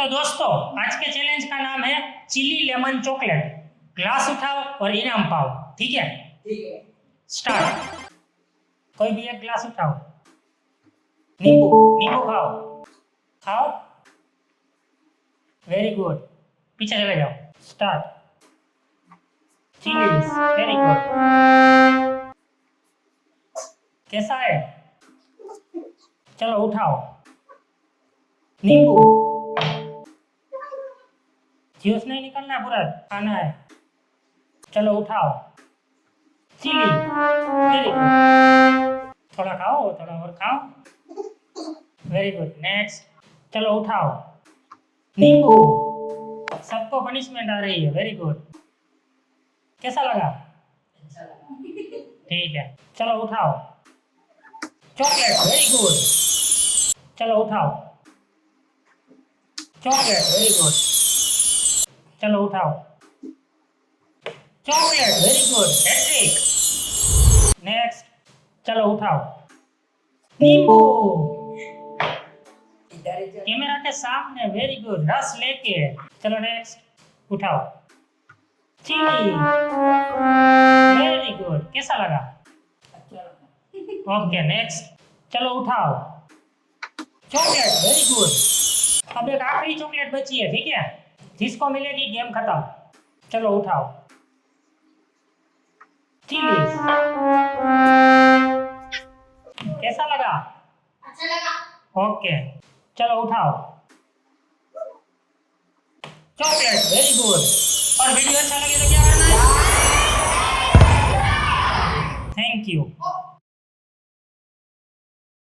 तो दोस्तों आज के चैलेंज का नाम है चिली लेमन चॉकलेट। ग्लास उठाओ और इनाम पाओ। ठीक है? ठीक है। स्टार्ट। कोई भी एक ग्लास उठाओ। नींबू नींबू खाओ। खाओ। Very good. पीछे चले जाओ। स्टार्ट। Chillies very good. कैसा है? चलो उठाओ। नींबू जूस नहीं निकलना, पूरा खाना है। चलो उठाओ। Chilli very good. थोड़ा खाओ, थोड़ा और खाओ। Very good. नेक्स्ट। चलो उठाओ। नींबू सबको पनिशमेंट आ रही है। Very good. कैसा लगा? अच्छा लगा। ठीक है। चलो उठाओ। Chocolate very good. चलो उठाओ। Chocolate very good. चलो उठाओ। Chocolate very good. Hat trick. Next. चलो उठाओ। नींबू इधर ही चल। कैमरा के सामने। Very good. रस लेके। चलो नेक्स्ट। उठाओ। Chilli very good. कैसा लगा? अच्छा लगा। Okay next. चलो उठाओ। Chocolate very good. अब एक आखिरी चॉकलेट बची है। ठीक है? जिसको मिलेगी गेम खत्म। चलो उठाओ। चिली कैसा लगा? अच्छा लगा। ओके। चलो उठाओ। Chocolate very good. और वीडियो अच्छा लगे तो क्या करना है? Thank you.